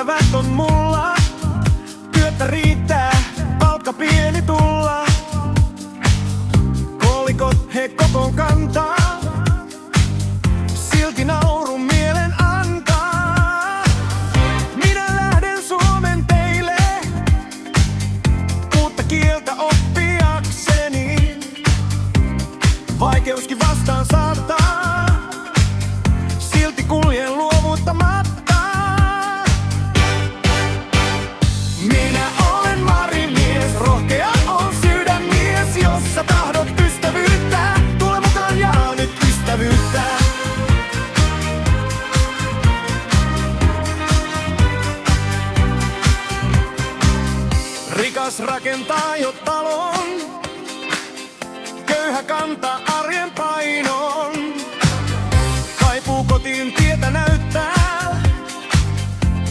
Ystävät on mulla, työtä riittää, palkka pieni tulla. Kollikot he kokoon kantaa, silti naurun mielen antaa. Minä lähden Suomen teille, uutta kieltä oppiakseni. Vaikeuskin vastaan saattaa, silti kuljen luovuttamatta. Minä olen marimies, rohkea on sydänmies. Jos sä tahdot ystävyyttä, tule mukaan jaa nyt ystävyyttä. Rikas rakentaa jo talon, köyhä kantaa arjen painon. Kaipuu kotiin tietä näyttää,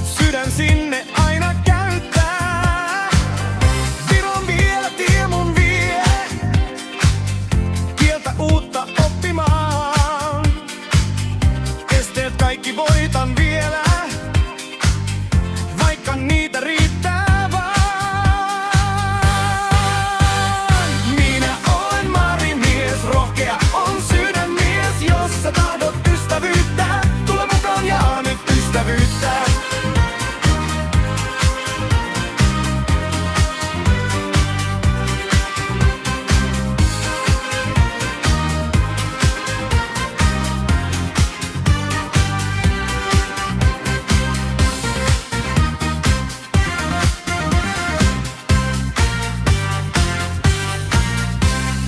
sydän sinne aina käyttää. Viron vielä tie mun vie, kieltä uutta oppimaan. Esteet kaikki voitan vielä, vaikka niitä riittää vaan. Minä olen marimies, rohkea on sydänmies. Jos sä tahdot ystävyyttä, tule mukaan jaa nyt ystävyyttä.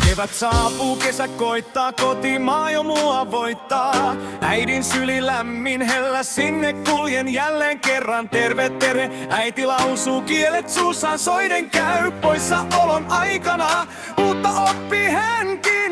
Kevät saapuu, kesä koittaa, kotimaa jo mua voittaa. Äidin syli lämmin hellä, sinne kuljen jälleen kerran. Terve, terve, äiti lausuu, kielet suussaan soiden käy poissa olon aikana. Uutta oppi henki.